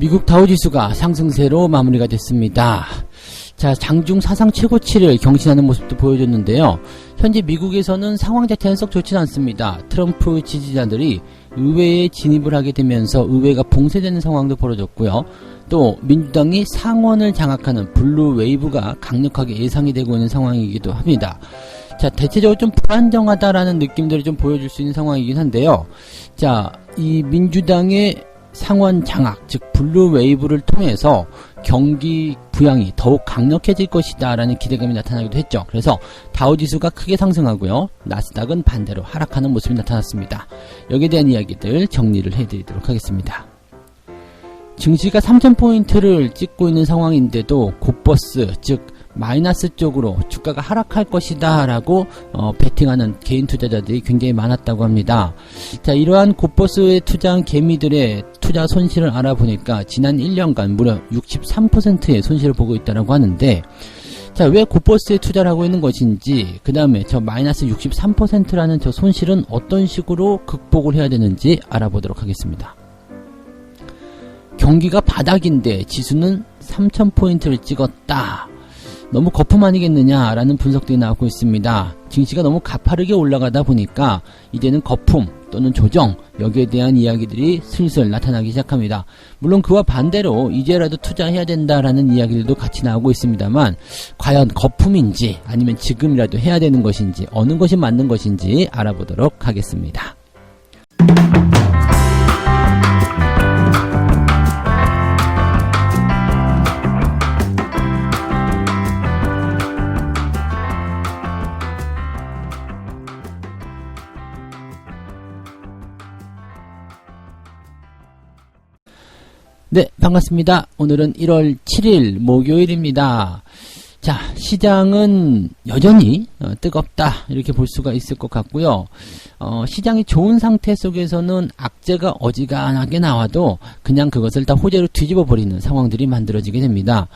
미국 다우지수가 상승세로 마무리가 됐습니다. 자, 장중 사상 최고치를 경신하는 모습도 보여줬는데요. 현재 미국에서는 상황 자체는 썩 좋지는 않습니다. 트럼프 지지자들이 의회에 진입을 하게 되면서 의회가 봉쇄되는 상황도 벌어졌고요. 또 민주당이 상원을 장악하는 블루 웨이브가 강력하게 예상이 되고 있는 상황이기도 합니다. 자, 대체적으로 좀 불안정하다라는 느낌들을 좀 보여줄 수 있는 상황이긴 한데요. 자, 이 민주당의 상원 장악, 즉 블루 웨이브를 통해서 경기 부양이 더욱 강력해질 것이다 라는 기대감이 나타나기도 했죠. 그래서 다우지수가 크게 상승하고요, 나스닥은 반대로 하락하는 모습이 나타났습니다. 여기에 대한 이야기들 정리를 해드리도록 하겠습니다. 증시가 3000포인트를 찍고 있는 상황인데도 곧버스, 즉 마이너스 쪽으로 주가가 하락할 것이다 라고 베팅하는 개인 투자자들이 굉장히 많았다고 합니다. 자, 이러한 곧버스에 투자한 개미들의 투자 손실을 알아보니까 지난 1년간 무려 63%의 손실을 보고 있다고 하는데, 자, 왜 곧버스에 투자를 하고 있는 것인지, 그 다음에 저 마이너스 63%라는 저 손실은 어떤 식으로 극복을 해야 되는지 알아보도록 하겠습니다. 경기가 바닥인데 지수는 3000포인트를 찍었다. 너무 거품 아니겠느냐라는 분석들이 나오고 있습니다. 증시가 너무 가파르게 올라가다 보니까 이제는 거품 또는 조정, 여기에 대한 이야기들이 슬슬 나타나기 시작합니다. 물론 그와 반대로 이제라도 투자해야 된다라는 이야기들도 같이 나오고 있습니다만, 과연 거품인지 아니면 지금이라도 해야 되는 것인지, 어느 것이 맞는 것인지 알아보도록 하겠습니다. 네, 반갑습니다. 오늘은 1월 7일 목요일입니다. 자, 시장은 여전히 뜨겁다 이렇게 볼 수가 있을 것 같고요. 시장이 좋은 상태 속에서는 악재가 어지간하게 나와도 그냥 그것을 다 호재로 뒤집어 버리는 상황들이 만들어지게 됩니다.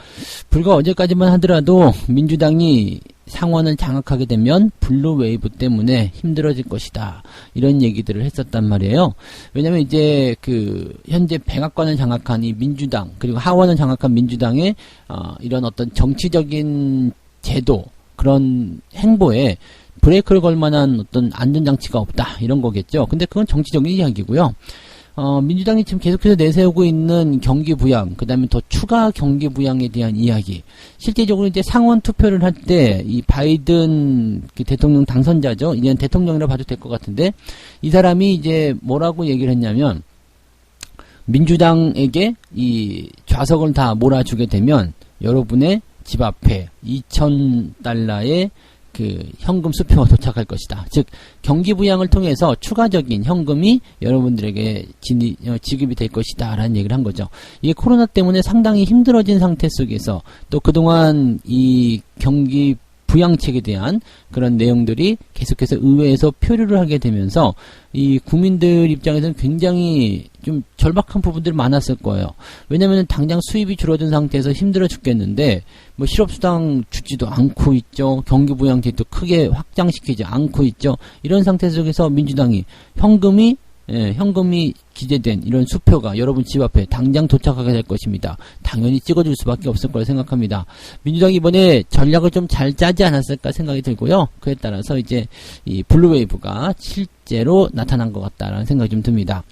불과 어제까지만 하더라도 민주당이 상원을 장악하게 되면 블루 웨이브 때문에 힘들어질 것이다, 이런 얘기들을 했었단 말이에요. 왜냐면 이제 현재 백악관을 장악한 이 민주당, 그리고 하원을 장악한 민주당의 이런 어떤 정치적인 제도, 그런 행보에 브레이크를 걸 만한 어떤 안전장치가 없다, 이런 거겠죠. 근데 그건 정치적인 이야기고요. 민주당이 지금 계속해서 내세우고 있는 경기 부양, 그 다음에 더 추가 경기 부양에 대한 이야기. 실제적으로 이제 상원 투표를 할 때 이 바이든 대통령 당선자죠. 이제는 대통령이라 봐도 될 것 같은데, 이 사람이 이제 뭐라고 얘기를 했냐면, 민주당에게 이 좌석을 다 몰아주게 되면 여러분의 집 앞에 $2000의 현금 수표가 도착할 것이다. 즉, 경기 부양을 통해서 추가적인 현금이 여러분들에게 지급이 될 것이다 라는 얘기를 한 거죠. 이게 코로나 때문에 상당히 힘들어진 상태 속에서 또 그동안 이 경기 부양책에 대한 그런 내용들이 계속해서 의회에서 표류를 하게 되면서 이 국민들 입장에서는 굉장히 좀 절박한 부분들이 많았을 거예요. 왜냐면 당장 수입이 줄어든 상태에서 힘들어 죽겠는데 뭐 실업수당 주지도 않고 있죠. 경기부양제도 크게 확장시키지 않고 있죠. 이런 상태 속에서 민주당이 현금이 기재된 이런 수표가 여러분 집 앞에 당장 도착하게 될 것입니다. 당연히 찍어줄 수밖에 없을 거라 생각합니다. 민주당이 이번에 전략을 좀 잘 짜지 않았을까 생각이 들고요. 그에 따라서 이제 이 블루웨이브가 실제로 나타난 것 같다라는 생각이 좀 듭니다.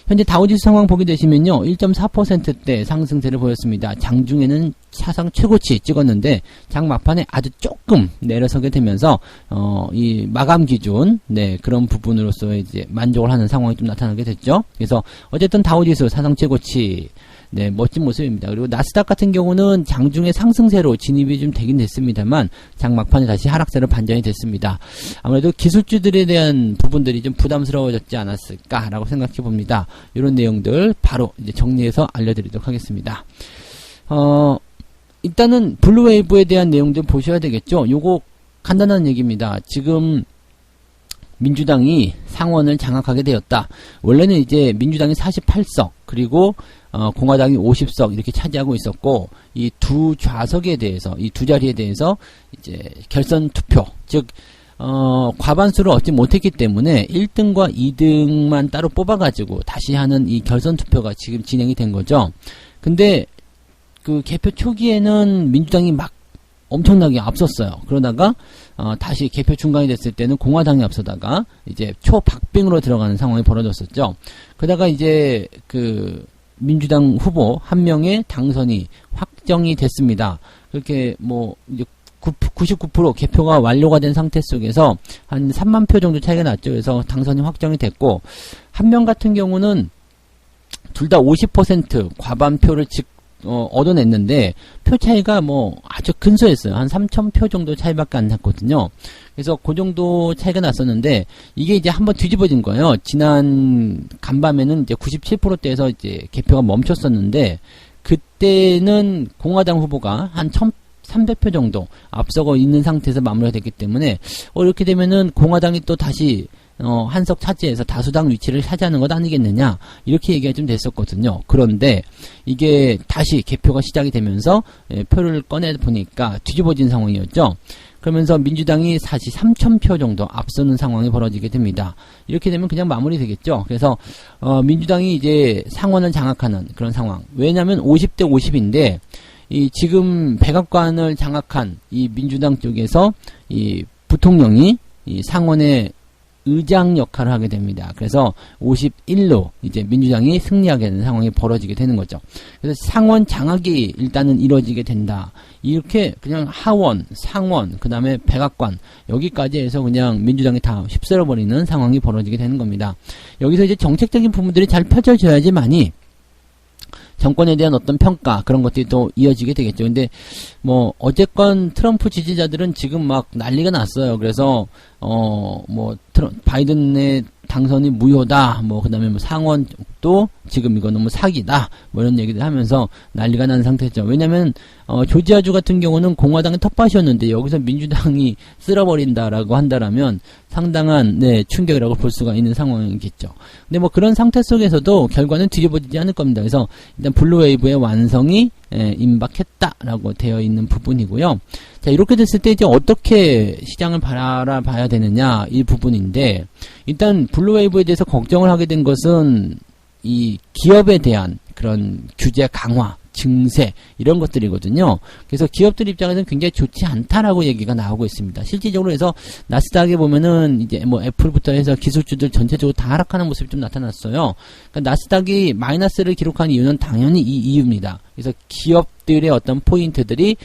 현재 다우지수 상황 보게 되시면요, 1.4%대 상승세를 보였습니다. 장중에는 사상 최고치 찍었는데 장 막판에 아주 조금 내려서게 되면서 이 마감 기준, 그런 부분으로서 이제 만족을 하는 상황이 좀 나타나게 됐죠. 그래서 어쨌든 다우지수 사상 최고치, 멋진 모습입니다. 그리고 나스닥 같은 경우는 장중에 상승세로 진입이 좀 되긴 됐습니다만 장 막판에 다시 하락세로 반전이 됐습니다. 아무래도 기술주들에 대한 부분들이 좀 부담스러워졌지 않았을까라고 생각해 봅니다. 이런 내용들 바로 이제 정리해서 알려드리도록 하겠습니다. 일단은 블루웨이브에 대한 내용들 보셔야 되겠죠. 요거 간단한 얘기입니다. 지금 민주당이 상원을 장악하게 되었다. 원래는 이제 민주당이 48석, 그리고 공화당이 50석 이렇게 차지하고 있었고, 이 두 좌석에 대해서, 이 두 자리에 대해서 이제 결선 투표, 즉 과반수를 얻지 못했기 때문에 1등과 2등만 따로 뽑아가지고 다시 하는 이 결선 투표가 지금 진행이 된 거죠. 근데 그 개표 초기에는 민주당이 막 엄청나게 앞섰어요. 그러다가 다시 개표 중간이 됐을 때는 공화당이 앞서다가 이제 초박빙으로 들어가는 상황이 벌어졌었죠. 그러다가 이제 그 민주당 후보 한 명의 당선이 확정이 됐습니다. 그렇게 뭐 이제 99% 개표가 완료가 된 상태 속에서 한 3만 표 정도 차이가 났죠. 그래서 당선이 확정이 됐고, 한 명 같은 경우는 둘 다 50% 과반표를 얻어냈는데 표 차이가 뭐 아주 근소했어요. 한 3,000표 정도 차이밖에 안 났거든요. 그래서 그 정도 차이가 났었는데 이게 이제 한번 뒤집어진 거예요. 지난 간밤에는 이제 97%대에서 이제 개표가 멈췄었는데 그때는 공화당 후보가 한 1,300표 정도 앞서고 있는 상태에서 마무리가 됐기 때문에 이렇게 되면은 공화당이 또 다시 한석 차지해서 다수당 위치를 차지하는 것 아니겠느냐 이렇게 얘기가 좀 됐었거든요. 그런데 이게 다시 개표가 시작이 되면서 표를 꺼내 보니까 뒤집어진 상황이었죠. 그러면서 민주당이 사실 3,000표 정도 앞서는 상황이 벌어지게 됩니다. 이렇게 되면 그냥 마무리 되겠죠. 그래서 민주당이 이제 상원을 장악하는 그런 상황. 왜냐하면 50대 50인데 이 지금 백악관을 장악한 이 민주당 쪽에서 이 부통령이 이 상원의 의장 역할을 하게 됩니다. 그래서 51로 이제 민주당이 승리하게 되는 상황이 벌어지게 되는 거죠. 그래서 상원 장악이 일단은 이루어지게 된다. 이렇게 그냥 하원, 상원, 그 다음에 백악관 여기까지 해서 그냥 민주당이 다 휩쓸어버리는 상황이 벌어지게 되는 겁니다. 여기서 이제 정책적인 부분들이 잘 펼쳐져야지만이 정권에 대한 어떤 평가 그런 것들이 또 이어지게 되겠죠. 근데 뭐 어쨌건 트럼프 지지자들은 지금 막 난리가 났어요. 그래서 뭐 바이든의 당선이 무효다. 뭐 그다음에 뭐 상원도 지금 이거 너무 사기다. 뭐 이런 얘기들 하면서 난리가 난 상태죠. 왜냐면 조지아주 같은 경우는 공화당의 텃밭이었는데 여기서 민주당이 쓸어버린다라고 한다라면 상당한 충격이라고 볼 수가 있는 상황이겠죠. 근데 뭐 그런 상태 속에서도 결과는 뒤집어지지 않을 겁니다. 그래서 일단 블루웨이브의 완성이 임박했다라고 되어 있는 부분이고요. 자, 이렇게 됐을 때 이제 어떻게 시장을 바라봐야 되느냐 이 부분인데, 일단 블루웨이브에 대해서 걱정을 하게 된 것은 이 기업에 대한 그런 규제 강화, 증세 이런 것들이거든요. 그래서 기업들 입장에서는 굉장히 좋지 않다라고 얘기가 나오고 있습니다. 실질적으로 해서 나스닥에 보면은 이제 뭐 애플부터 해서 기술주들 전체적으로 다 하락하는 모습이 좀 나타났어요. 그러니까 나스닥이 마이너스를 기록한 이유는 당연히 이 이유입니다. 그래서 기업들의 어떤 포인트들이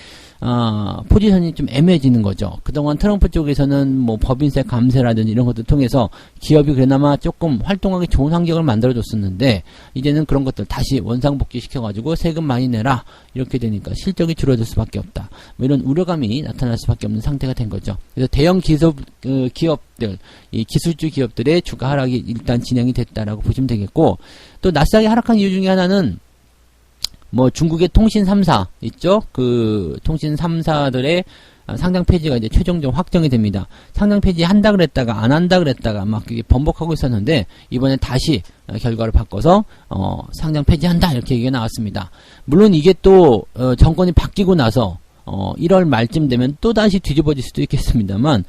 포지션이 좀 애매해지는 거죠. 그동안 트럼프 쪽에서는 뭐 법인세 감세라든지 이런 것들 통해서 기업이 그나마 조금 활동하기 좋은 환경을 만들어줬었는데 이제는 그런 것들 다시 원상복귀 시켜가지고 세금 많이 내라 이렇게 되니까 실적이 줄어들 수밖에 없다. 뭐 이런 우려감이 나타날 수밖에 없는 상태가 된 거죠. 그래서 대형 기업들, 이 기술주 기업들의 주가 하락이 일단 진행이 됐다라고 보시면 되겠고, 또 나스닥이 하락한 이유 중에 하나는 뭐 중국의 통신 3사 있죠? 그 통신 3사들의 상장 폐지가 이제 최종적으로 확정이 됩니다. 상장 폐지한다 그랬다가 안 한다 그랬다가 막 그게 번복하고 있었는데 이번에 다시 결과를 바꿔서 상장 폐지한다 이렇게 얘기가 나왔습니다. 물론 이게 또 정권이 바뀌고 나서 1월 말쯤 되면 또 다시 뒤집어질 수도 있겠습니다만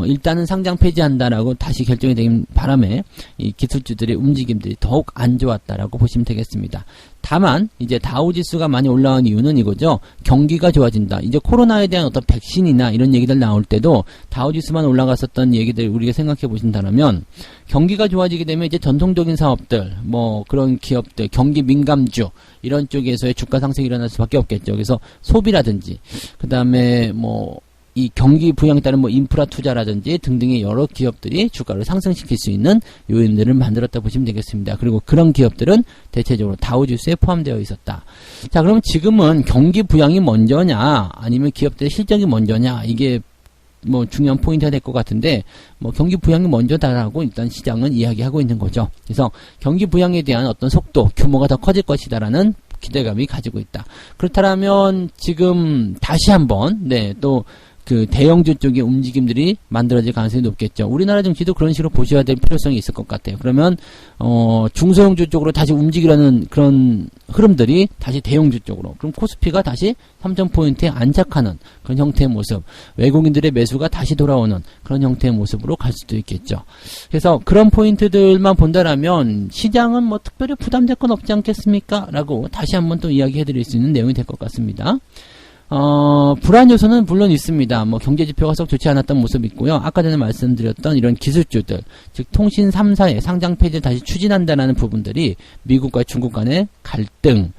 일단은 상장 폐지한다라고 다시 결정이 되긴 바람에 이 기술주들의 움직임들이 더욱 안 좋았다라고 보시면 되겠습니다. 다만 이제 다우지수가 많이 올라온 이유는 이거죠. 경기가 좋아진다. 이제 코로나에 대한 어떤 백신이나 이런 얘기들 나올 때도 다우지수만 올라갔었던 얘기들 우리가 생각해 보신다면 경기가 좋아지게 되면 이제 전통적인 사업들, 뭐 그런 기업들, 경기 민감주 이런 쪽에서의 주가 상승이 일어날 수밖에 없겠죠. 그래서 소비라든지 그 다음에 뭐 이 경기 부양에 따른 뭐 인프라 투자라든지 등등의 여러 기업들이 주가를 상승시킬 수 있는 요인들을 만들었다 보시면 되겠습니다. 그리고 그런 기업들은 대체적으로 다우지수에 포함되어 있었다. 자, 그러면 지금은 경기 부양이 먼저냐 아니면 기업들의 실적이 먼저냐, 이게 뭐 중요한 포인트가 될 것 같은데, 뭐 경기 부양이 먼저다라고 일단 시장은 이야기하고 있는 거죠. 그래서 경기 부양에 대한 어떤 속도, 규모가 더 커질 것이다라는 기대감이 가지고 있다. 그렇다면 지금 다시 한번 또 그 대형주 쪽의 움직임들이 만들어질 가능성이 높겠죠. 우리나라 증시도 그런 식으로 보셔야 될 필요성이 있을 것 같아요. 그러면 중소형주 쪽으로 다시 움직이려는 그런 흐름들이 다시 대형주 쪽으로, 그럼 코스피가 다시 3,000포인트에 안착하는 그런 형태의 모습, 외국인들의 매수가 다시 돌아오는 그런 형태의 모습으로 갈 수도 있겠죠. 그래서 그런 포인트들만 본다라면 시장은 뭐 특별히 부담될 건 없지 않겠습니까? 라고 다시 한번 또 이야기해 드릴 수 있는 내용이 될 것 같습니다. 불안 요소는 물론 있습니다. 뭐 경제 지표가 썩 좋지 않았던 모습이 있고요. 아까 전에 말씀드렸던 이런 기술주들, 즉 통신 3사의 상장 폐지를 다시 추진한다는 부분들이 미국과 중국 간의 갈등,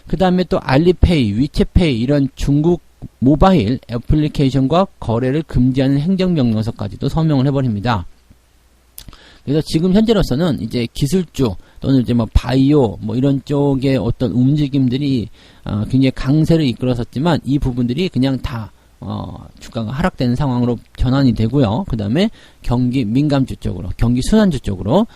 그 다음에 또 알리페이, 위챗페이 이런 중국 모바일 애플리케이션과 거래를 금지하는 행정명령서까지도 서명을 해버립니다. 그래서 지금 현재로서는 이제 기술주 또는 이제 뭐 바이오 뭐 이런 쪽의 어떤 움직임들이 굉장히 강세를 이끌었었지만 이 부분들이 그냥 다 주가가 하락되는 상황으로 전환이 되고요. 그 다음에 경기 민감주 쪽으로, 경기 순환주 쪽으로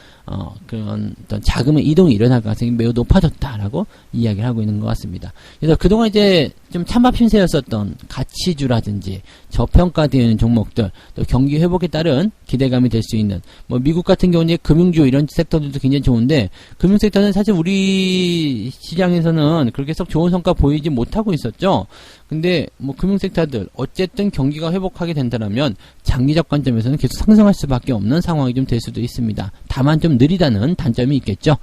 그런 어떤 자금의 이동이 일어날 가능성이 매우 높아졌다라고 이야기를 하고 있는 것 같습니다. 그래서 그동안 이제 좀 찬밥 신세였었던 가치주라든지 저평가되어 있는 종목들, 또 경기 회복에 따른 기대감이 될 수 있는, 뭐 미국 같은 경우는 금융주 이런 섹터들도 굉장히 좋은데, 금융 섹터는 사실 우리 시장에서는 그렇게 썩 좋은 성과 보이지 못하고 있었죠. 근데 뭐 금융 섹터들 어쨌든 경기가 회복하게 된다면 장기적 관점에서는 계속 상승할 수밖에 없는 상황이 좀 될 수도 있습니다. 다만 좀 느리다는 단점이 있겠죠.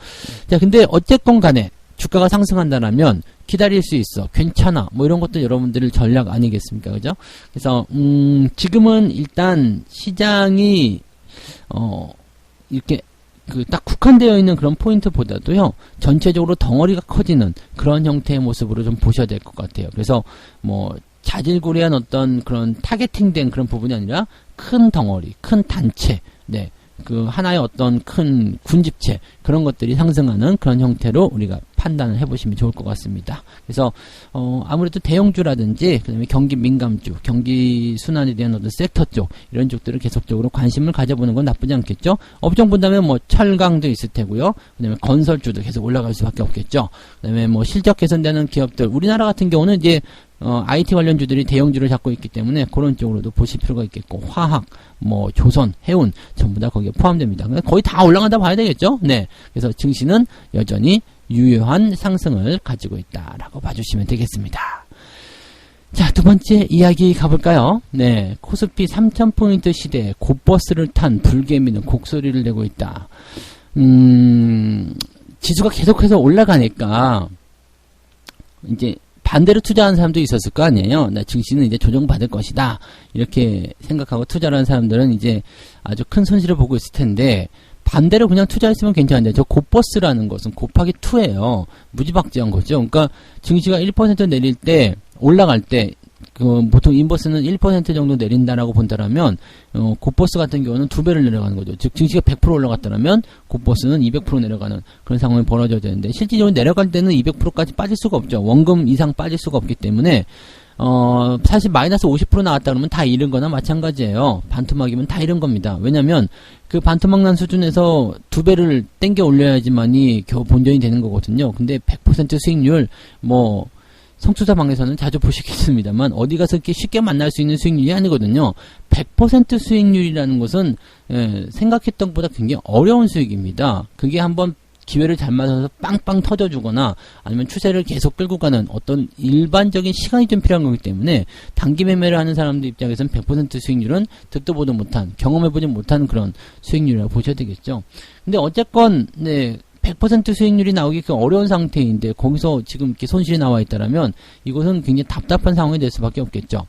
자, 근데 어쨌건 간에 주가가 상승한다면 기다릴 수 있어, 괜찮아, 뭐 이런 것도 여러분들의 전략 아니겠습니까? 그죠? 그래서 지금은 일단 시장이 이렇게 딱 국한되어 있는 그런 포인트보다도요, 전체적으로 덩어리가 커지는 그런 형태의 모습으로 좀 보셔야 될 것 같아요. 그래서 뭐 자질구레한 어떤 그런 타겟팅된 그런 부분이 아니라 큰 덩어리, 큰 단체, 네, 그 하나의 어떤 큰 군집체, 그런 것들이 상승하는 그런 형태로 우리가 판단을 해보시면 좋을 것 같습니다. 그래서 아무래도 대형주라든지 그다음에 경기 민감주, 경기 순환에 대한 어떤 섹터 쪽, 이런 쪽들을 계속적으로 관심을 가져보는 건 나쁘지 않겠죠. 업종 본다면 뭐 철강도 있을 테고요. 그다음에 건설주도 계속 올라갈 수밖에 없겠죠. 그다음에 뭐 실적 개선되는 기업들, 우리나라 같은 경우는 이제 IT 관련주들이 대형주를 잡고 있기 때문에 그런 쪽으로도 보실 필요가 있겠고, 화학, 뭐 조선, 해운 전부 다 거기에 포함됩니다. 거의 다 올라간다 봐야 되겠죠. 네, 그래서 증시는 여전히 유효한 상승을 가지고 있다라고 봐주시면 되겠습니다. 자, 두 번째 이야기 가볼까요? 네, 코스피 3,000포인트 시대에 곧버스를 탄 불개미는 곡소리를 내고 있다. 지수가 계속해서 올라가니까 이제 반대로 투자하는 사람도 있었을 거 아니에요. 나 증시는 이제 조정받을 것이다, 이렇게 생각하고 투자를 하는 사람들은 이제 아주 큰 손실을 보고 있을 텐데, 반대로 그냥 투자했으면 괜찮은데, 저 곧버스라는 것은 곱하기 2예요. 무지박지한 거죠. 그러니까 증시가 1% 내릴 때, 올라갈 때, 보통 인버스는 1% 정도 내린다라고 본다라면, 곧버스 같은 경우는 2배를 내려가는 거죠. 즉, 증시가 100% 올라갔다라면, 곧버스는 200% 내려가는 그런 상황이 벌어져야 되는데, 실질적으로 내려갈 때는 200%까지 빠질 수가 없죠. 원금 이상 빠질 수가 없기 때문에, 사실 마이너스 50% 나왔다 그러면 다 잃은 거나 마찬가지예요. 반토막이면 다 잃은 겁니다. 왜냐면 그 반토막 난 수준에서 2배를 땡겨 올려야지만이 겨우 본전이 되는 거거든요. 근데 100% 수익률, 뭐 성투자방에서는 자주 보시겠습니다만 어디 가서 이렇게 쉽게 만날 수 있는 수익률이 아니거든요. 100% 수익률이라는 것은 생각했던 것보다 굉장히 어려운 수익입니다. 그게 한번 기회를 잘 맞아서 빵빵 터져주거나 아니면 추세를 계속 끌고 가는 어떤 일반적인 시간이 좀 필요한 거기 때문에 단기 매매를 하는 사람들 입장에서는 100% 수익률은 듣도 보도 못한, 경험해보지 못한 그런 수익률이라고 보셔야 되겠죠. 근데 어쨌건 네, 100% 수익률이 나오기 어려운 상태인데 거기서 지금 이렇게 손실이 나와 있다라면 이것은 굉장히 답답한 상황이 될 수밖에 없겠죠.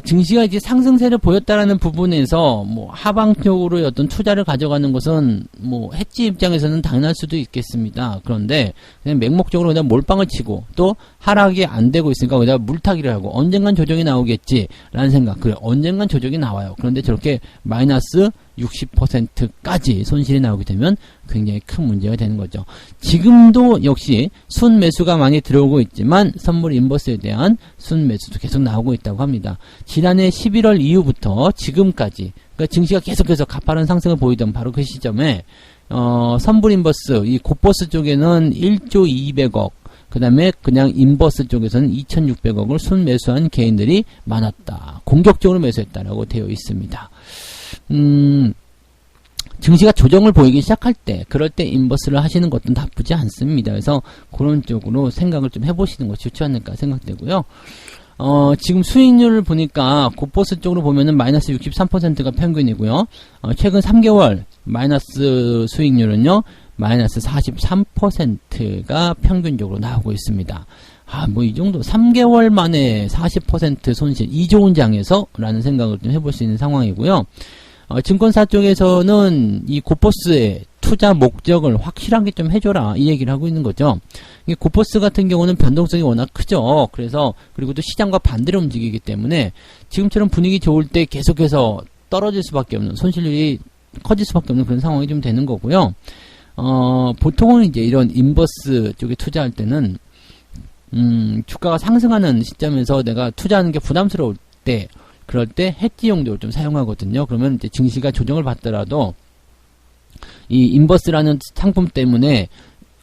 증시가 이제 상승세를 보였다라는 부분에서 뭐 하방적으로 어떤 투자를 가져가는 것은 뭐 해지 입장에서는 당연할 수도 있겠습니다. 그런데 그냥 맹목적으로 그냥 몰빵을 치고 또 하락이 안 되고 있으니까 그냥 물타기를 하고 언젠간 조정이 나오겠지라는 생각. 그래, 언젠간 조정이 나와요. 그런데 저렇게 마이너스 60%까지 손실이 나오게 되면 굉장히 큰 문제가 되는 거죠. 지금도 역시 순매수가 많이 들어오고 있지만 선물 인버스에 대한 순매수도 계속 나오고 있다고 합니다. 지난해 11월 이후부터 지금까지, 그러니까 증시가 계속해서 가파른 상승을 보이던 바로 그 시점에 선불 인버스, 이 곧버스 쪽에는 1조 200억, 그 다음에 그냥 인버스 쪽에서는 2,600억을 순매수한 개인들이 많았다. 공격적으로 매수했다라고 되어 있습니다. 증시가 조정을 보이기 시작할 때, 그럴 때 인버스를 하시는 것도 나쁘지 않습니다. 그래서 그런 쪽으로 생각을 좀 해보시는 것이 좋지 않을까 생각되고요. 지금 수익률을 보니까 고버스 쪽으로 보면은 마이너스 63%가 평균이고요. 최근 3개월 마이너스 수익률은요, 마이너스 43%가 평균적으로 나오고 있습니다. 뭐 이 정도 3개월 만에 40% 손실, 이 좋은 장에서 라는 생각을 좀 해볼 수 있는 상황이고요. 증권사 쪽에서는 이 고버스의 투자 목적을 확실하게 좀 해줘라, 이 얘기를 하고 있는 거죠. 이 고버스 같은 경우는 변동성이 워낙 크죠. 그래서 그리고 또 시장과 반대로 움직이기 때문에 지금처럼 분위기 좋을 때 계속해서 떨어질 수밖에 없는, 손실률이 커질 수밖에 없는 그런 상황이 좀 되는 거고요. 보통은 이제 이런 인버스 쪽에 투자할 때는 주가가 상승하는 시점에서 내가 투자하는 게 부담스러울 때, 그럴 때 해지 용도로 좀 사용하거든요. 그러면 이제 증시가 조정을 받더라도 이 인버스라는 상품 때문에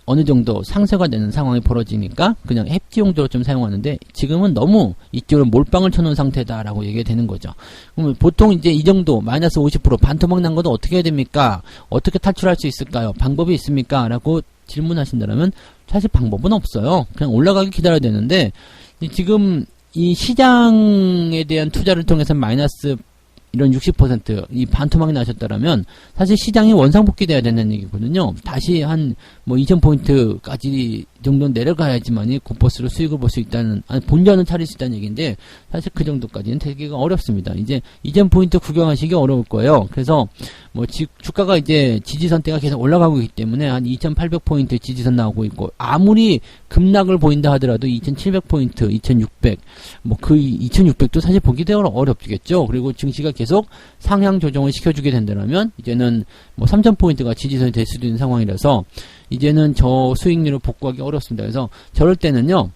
어느 정도 상쇄가 되는 상황이 벌어지니까 그냥 해지 용도로 좀 사용하는데, 지금은 너무 이쪽으로 몰빵을 쳐놓은 상태다라고 얘기가 되는 거죠. 그러면 보통 이제 이 정도 마이너스 50% 반토막 난 것도 어떻게 해야 됩니까? 어떻게 탈출할 수 있을까요? 방법이 있습니까? 라고 질문하신다면 사실 방법은 없어요. 그냥 올라가기 기다려야 되는데, 지금 이 시장에 대한 투자를 통해서 마이너스 이런 60% 이 반토막이 나셨다라면 사실 시장이 원상복귀 돼야 된다는 얘기거든요. 다시 한 뭐 2000포인트까지 정도는 내려가야지만이 고버스로 수익을 볼 수 있다는, 본전을 차릴 수 있다는 얘기인데, 사실 그 정도까지는 되기가 어렵습니다. 이제 2000포인트 구경하시기 어려울 거예요. 그래서 뭐 주가가 이제 지지선대가 계속 올라가고 있기 때문에 한 2800포인트 지지선 나오고 있고, 아무리 급락을 보인다 하더라도 2700포인트, 2600, 뭐 그 2600도 사실 보기 되게 어렵겠죠. 그리고 증시가 계속 상향 조정을 시켜주게 된다면 이제는 뭐 3000포인트가 지지선이 될 수도 있는 상황이라서 이제는 저 수익률을 복구하기 어렵습니다. 그래서 저럴 때는요,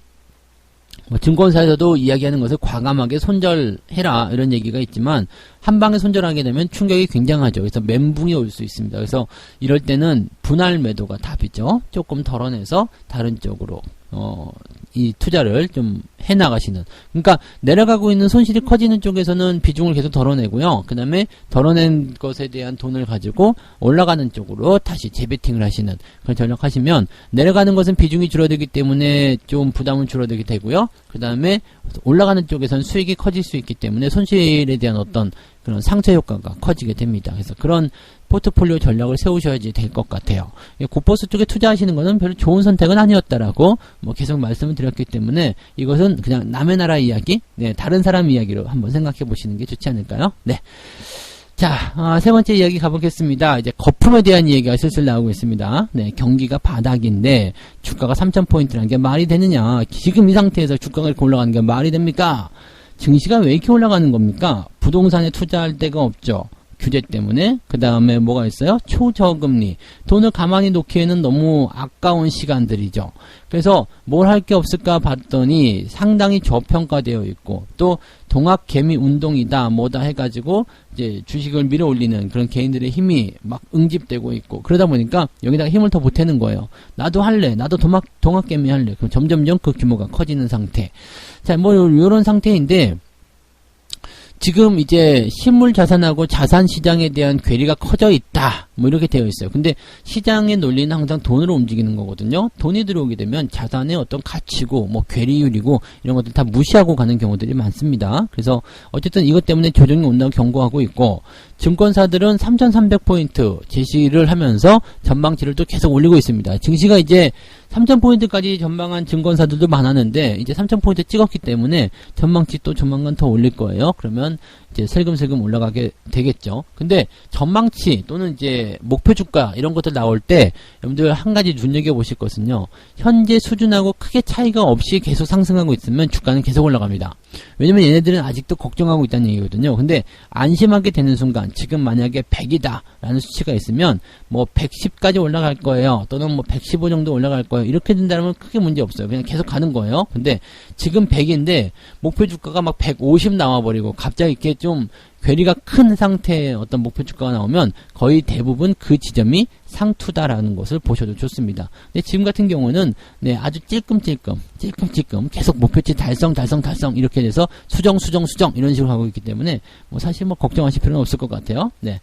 뭐 증권사에서도 이야기하는 것을 과감하게 손절해라, 이런 얘기가 있지만 한 방에 손절하게 되면 충격이 굉장하죠. 그래서 멘붕이 올 수 있습니다. 그래서 이럴 때는 분할 매도가 답이죠. 조금 덜어내서 다른 쪽으로 이 투자를 좀 해나가시는, 그러니까 내려가고 있는 손실이 커지는 쪽에서는 비중을 계속 덜어내고요. 그 다음에 덜어낸 것에 대한 돈을 가지고 올라가는 쪽으로 다시 재배팅을 하시는 그런 전략하시면, 내려가는 것은 비중이 줄어들기 때문에 좀 부담은 줄어들게 되고요. 그 다음에 올라가는 쪽에서는 수익이 커질 수 있기 때문에 손실에 대한 어떤 그런 상쇄 효과가 커지게 됩니다. 그래서 그런 포트폴리오 전략을 세우셔야지 될 것 같아요. 고버스 쪽에 투자하시는 것은 별로 좋은 선택은 아니었다라고 뭐 계속 말씀을 드렸기 때문에 이것은 그냥 남의 나라 이야기, 다른 사람 이야기로 한번 생각해 보시는 게 좋지 않을까요? 네. 자, 세 번째 이야기 가보겠습니다. 이제 거품에 대한 이야기가 슬슬 나오고 있습니다. 네, 경기가 바닥인데 주가가 3000포인트라는 게 말이 되느냐? 지금 이 상태에서 주가가 이렇게 올라가는 게 말이 됩니까? 증시가 왜 이렇게 올라가는 겁니까? 부동산에 투자할 데가 없죠. 규제 때문에. 그 다음에 뭐가 있어요? 초저금리. 돈을 가만히 놓기에는 너무 아까운 시간들이죠. 그래서 뭘 할 게 없을까 봤더니 상당히 저평가되어 있고, 또 동학개미 운동이다 뭐다 해가지고 이제 주식을 밀어 올리는 그런 개인들의 힘이 막 응집되고 있고, 그러다 보니까 여기다가 힘을 더 보태는 거예요. 나도 할래, 나도 동학개미 할래. 그럼 점점점 그 규모가 커지는 상태. 자, 뭐 요런 상태인데, 지금 이제 실물 자산하고 자산 시장에 대한 괴리가 커져 있다, 뭐 이렇게 되어 있어요. 근데 시장의 논리는 항상 돈으로 움직이는 거거든요. 돈이 들어오게 되면 자산의 어떤 가치고 뭐 괴리율이고 이런 것들 다 무시하고 가는 경우들이 많습니다. 그래서 어쨌든 이것 때문에 조정이 온다고 경고하고 있고, 증권사들은 3300포인트 제시를 하면서 전망치를 또 계속 올리고 있습니다. 증시가 이제 3000포인트까지 전망한 증권사들도 많았는데 이제 3000포인트 찍었기 때문에 전망치 또 조만간 더 올릴 거예요. 그러면 이제 슬금슬금 올라가게 되겠죠. 근데 전망치 또는 이제 목표 주가 이런 것들 나올 때 여러분들 한 가지 눈여겨보실 것은요, 현재 수준하고 크게 차이가 없이 계속 상승하고 있으면 주가는 계속 올라갑니다. 왜냐면 얘네들은 아직도 걱정하고 있다는 얘기거든요. 근데 안심하게 되는 순간, 지금 만약에 100이다 라는 수치가 있으면 뭐 110까지 올라갈 거예요, 또는 뭐 115 정도 올라갈 거예요, 이렇게 된다면 크게 문제 없어요. 그냥 계속 가는 거예요. 근데 지금 100인데 목표 주가가 막 150 나와버리고 갑자기 이렇게 좀 괴리가 큰 상태의 어떤 목표 주가가 나오면 거의 대부분 그 지점이 상투다라는 것을 보셔도 좋습니다. 근데 지금 같은 경우는 네, 아주 찔끔찔끔 계속 목표치 달성 이렇게 돼서 수정 이런 식으로 하고 있기 때문에 뭐 사실 뭐 걱정하실 필요는 없을 것 같아요. 네.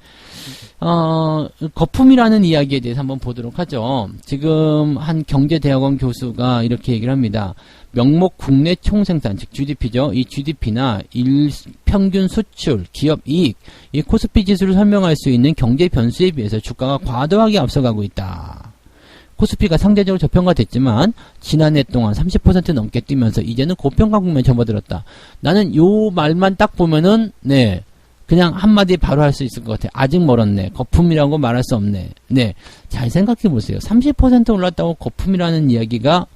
거품이라는 이야기에 대해서 한번 보도록 하죠. 지금 한 경제대학원 교수가 이렇게 얘기를 합니다. 명목 국내 총생산, 즉 GDP죠. 이 GDP나 일평균 수출, 기업 이익, 이 코스피 지수를 설명할 수 있는 경제 변수에 비해서 주가가 과도하게 앞서가고 있다. 코스피가 상대적으로 저평가됐지만 지난해 동안 30% 넘게 뛰면서 이제는 고평가 국면에 접어들었다. 나는 요 말만 딱 보면은 네, 그냥 한마디 바로 할 수 있을 것 같아요. 아직 멀었네. 거품이라고 말할 수 없네. 네, 잘 생각해 보세요. 30% 올랐다고 거품이라는 이야기가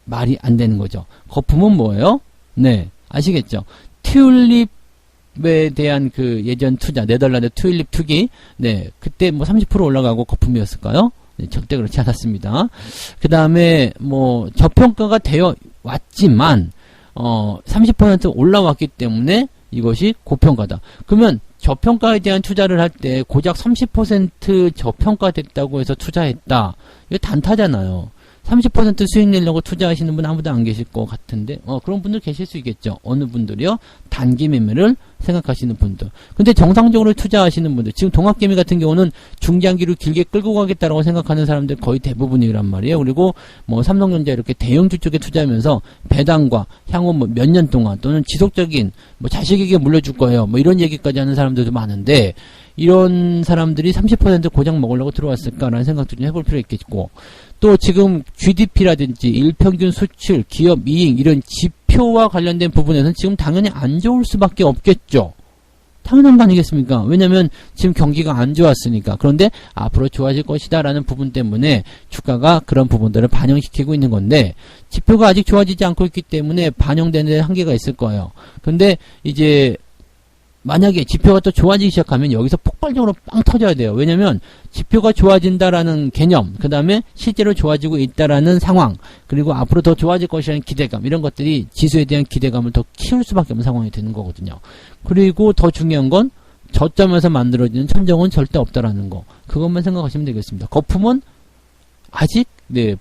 말이 안 되는 거죠. 거품은 뭐예요? 네, 아시겠죠? 튤립에 대한 그 예전 투자, 네덜란드 튤립 투기, 네, 그때 뭐 30% 올라가고 거품이었을까요? 네, 절대 그렇지 않았습니다. 그 다음에 뭐 저평가가 되어 왔지만 30% 올라왔기 때문에 이것이 고평가다. 그러면 저평가에 대한 투자를 할 때 고작 30% 저평가됐다고 해서 투자했다. 이거 단타잖아요. 30% 수익 내려고 투자하시는 분 아무도 안 계실 것 같은데 그런 분들 계실 수 있겠죠. 어느 분들이요? 단기 매매를 생각하시는 분들. 근데 정상적으로 투자하시는 분들, 지금 동학개미 같은 경우는 중장기로 길게 끌고 가겠다라고 생각하는 사람들 거의 대부분이란 말이에요. 그리고 뭐 삼성전자 이렇게 대형주 쪽에 투자하면서 배당과 향후 뭐 몇 년 동안 또는 지속적인 뭐 자식에게 물려줄 거예요. 뭐 이런 얘기까지 하는 사람들도 많은데 이런 사람들이 30% 고작 먹으려고 들어왔을까라는 생각도 좀 해볼 필요 있겠고, 또 지금 GDP라든지 일평균 수출, 기업 이익 이런 지표와 관련된 부분에서는 지금 당연히 안 좋을 수밖에 없겠죠. 당연한 거 아니겠습니까? 왜냐면 지금 경기가 안 좋았으니까. 그런데 앞으로 좋아질 것이다 라는 부분 때문에 주가가 그런 부분들을 반영시키고 있는 건데, 지표가 아직 좋아지지 않고 있기 때문에 반영되는 데 한계가 있을 거예요. 근데 이제 만약에 지표가 또 좋아지기 시작하면 여기서 폭발적으로 빵 터져야 돼요. 왜냐면 지표가 좋아진다라는 개념, 그 다음에 실제로 좋아지고 있다라는 상황, 그리고 앞으로 더 좋아질 것이라는 기대감, 이런 것들이 지수에 대한 기대감을 더 키울 수밖에 없는 상황이 되는 거거든요. 그리고 더 중요한 건 저점에서 만들어지는 천정은 절대 없다라는 거. 그것만 생각하시면 되겠습니다. 거품은 아직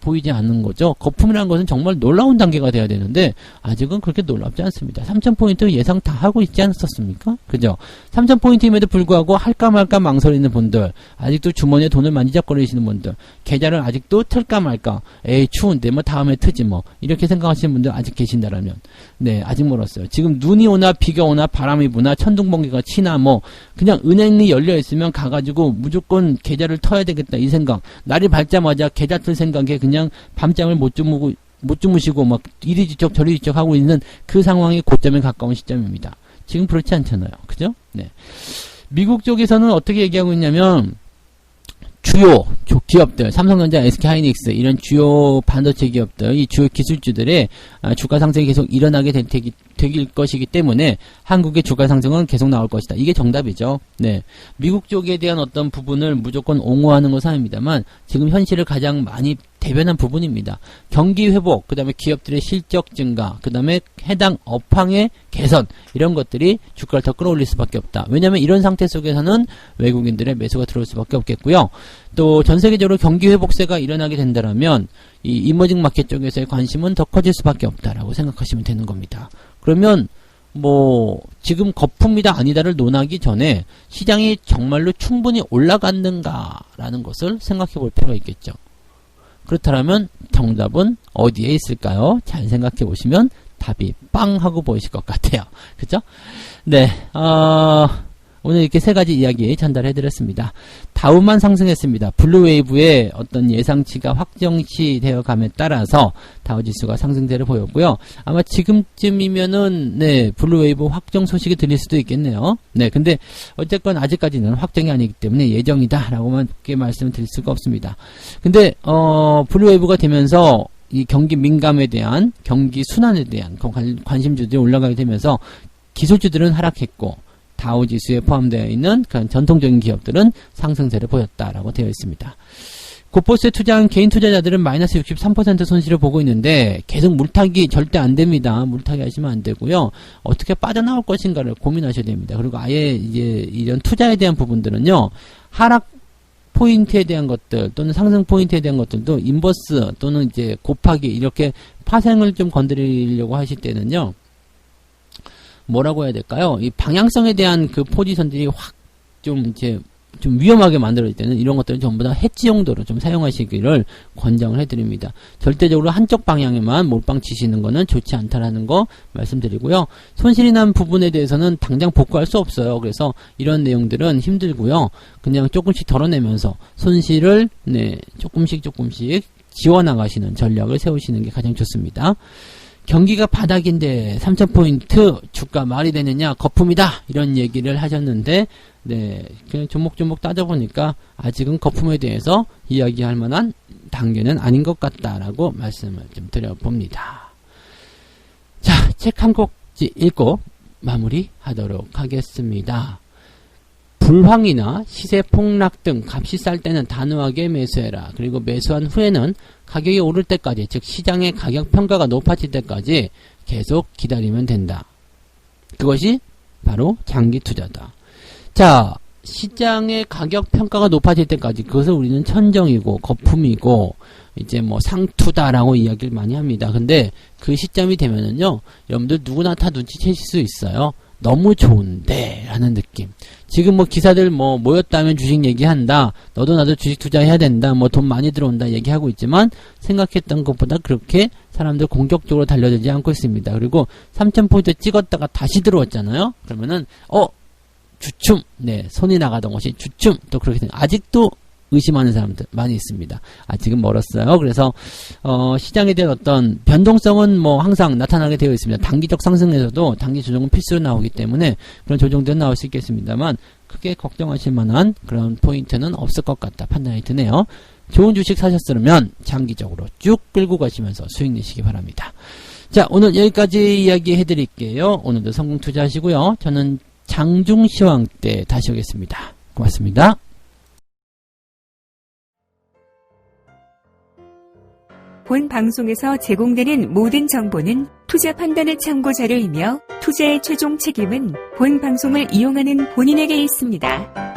보이지 않는 거죠. 거품이라는 것은 정말 놀라운 단계가 돼야 되는데 아직은 그렇게 놀랍지 않습니다. 3000포인트 예상 다 하고 있지 않았었습니까? 그죠? 3000포인트임에도 불구하고 할까 말까 망설이는 분들, 아직도 주머니에 돈을 만지작거리시는 분들, 계좌를 아직도 틀까 말까, 에이 추운데 뭐 다음에 트지 뭐, 이렇게 생각하시는 분들 아직 계신다라면 네, 아직 멀었어요. 지금 눈이 오나 비가 오나 바람이 부나 천둥번개가 치나 뭐 그냥 은행이 열려 있으면 가가지고 무조건 계좌를 터야 되겠다 이 생각, 날이 밝자마자 계좌 틀 생각에 그냥 밤잠을 못 주무시고 막 이리지적 저리지적 하고 있는 그 상황이 고점에 가까운 시점입니다. 지금 그렇지 않잖아요. 그죠? 네. 미국 쪽에서는 어떻게 얘기하고 있냐면 주요 기업들, 삼성전자, SK하이닉스 이런 주요 반도체 기업들, 이 주요 기술주들의 주가 상승이 계속 일어나게 될 것이기 때문에 한국의 주가 상승은 계속 나올 것이다. 이게 정답이죠. 네. 미국 쪽에 대한 어떤 부분을 무조건 옹호하는 것은 아닙니다만 지금 현실을 가장 많이 대변한 부분입니다. 경기 회복, 그 다음에 기업들의 실적 증가, 그 다음에 해당 업황의 개선, 이런 것들이 주가를 더 끌어올릴 수밖에 없다. 왜냐하면 이런 상태 속에서는 외국인들의 매수가 들어올 수밖에 없겠고요. 또 전 세계적으로 경기 회복세가 일어나게 된다면 이 이머징 마켓 쪽에서의 관심은 더 커질 수밖에 없다라고 생각하시면 되는 겁니다. 그러면 뭐 지금 거품이다 아니다를 논하기 전에 시장이 정말로 충분히 올라갔는가라는 것을 생각해 볼 필요가 있겠죠. 그렇다면 정답은 어디에 있을까요? 잘 생각해 보시면 답이 빵 하고 보이실 것 같아요. 그죠? 네, 오늘 이렇게 세 가지 이야기 전달해 드렸습니다. 다우만 상승했습니다. 블루웨이브의 어떤 예상치가 확정시 되어 감에 따라서 다우지수가 상승세를 보였고요. 아마 지금쯤이면은 네, 블루웨이브 확정 소식이 들릴 수도 있겠네요. 네, 근데 어쨌건 아직까지는 확정이 아니기 때문에 예정이다 라고만 말씀을 드릴 수가 없습니다. 근데 블루웨이브가 되면서 이 경기 민감에 대한, 경기 순환에 대한 관심주들이 올라가게 되면서 기술주들은 하락했고 다우지수에 포함되어 있는 그런 전통적인 기업들은 상승세를 보였다라고 되어 있습니다. 고포스에 투자한 개인 투자자들은 마이너스 63% 손실을 보고 있는데 계속 물타기 절대 안 됩니다. 물타기 하시면 안 되고요. 어떻게 빠져나올 것인가를 고민하셔야 됩니다. 그리고 아예 이제 이런 투자에 대한 부분들은요, 하락 포인트에 대한 것들 또는 상승 포인트에 대한 것들도 인버스 또는 이제 곱하기 이렇게 파생을 좀 건드리려고 하실 때는요. 뭐라고 해야 될까요? 이 방향성에 대한 그 포지션들이 확 좀 위험하게 만들어질 때는 이런 것들은 전부 다 해지 용도로 좀 사용하시기를 권장을 해드립니다. 절대적으로 한쪽 방향에만 몰빵 치시는 거는 좋지 않다라는 거 말씀드리고요. 손실이 난 부분에 대해서는 당장 복구할 수 없어요. 그래서 이런 내용들은 힘들고요. 그냥 조금씩 덜어내면서 손실을 조금씩 지워나가시는 전략을 세우시는 게 가장 좋습니다. 경기가 바닥인데 3,000포인트 주가 말이 되느냐 거품이다 이런 얘기를 하셨는데 그냥 조목조목 따져보니까 아직은 거품에 대해서 이야기할 만한 단계는 아닌 것 같다라고 말씀을 좀 드려봅니다. 자, 책 한 곡지 읽고 마무리하도록 하겠습니다. 불황이나 시세 폭락 등 값이 쌀 때는 단호하게 매수해라. 그리고 매수한 후에는 가격이 오를 때까지, 즉 시장의 가격 평가가 높아질 때까지 계속 기다리면 된다. 그것이 바로 장기 투자다. 자, 시장의 가격 평가가 높아질 때까지 그것을 우리는 천정이고 거품이고 이제 뭐 상투다라고 이야기를 많이 합니다. 근데 그 시점이 되면은요, 여러분들 누구나 다 눈치채실 수 있어요. 너무 좋은데 라는 느낌. 지금 뭐 기사들 뭐 모였다면 주식 얘기한다, 너도 나도 주식 투자해야 된다, 뭐 돈 많이 들어온다 얘기하고 있지만 생각했던 것보다 그렇게 사람들 공격적으로 달려들지 않고 있습니다. 그리고 3,000포인트 찍었다가 다시 들어왔잖아요. 그러면은 주춤, 손이 나가던 것이 주춤, 또 그렇게 됩니다. 아직도 의심하는 사람들 많이 있습니다. 아직은 멀었어요. 그래서 시장에 대한 어떤 변동성은 뭐 항상 나타나게 되어 있습니다. 단기적 상승에서도 단기 조정은 필수로 나오기 때문에 그런 조정들은 나올 수 있겠습니다만 크게 걱정하실 만한 그런 포인트는 없을 것 같다 판단이 드네요. 좋은 주식 사셨으면 장기적으로 쭉 끌고 가시면서 수익 내시기 바랍니다. 자, 오늘 여기까지 이야기 해드릴게요. 오늘도 성공 투자하시고요. 저는 장중시황 때 다시 오겠습니다. 고맙습니다. 본 방송에서 제공되는 모든 정보는 투자 판단의 참고 자료이며 투자의 최종 책임은 본 방송을 이용하는 본인에게 있습니다.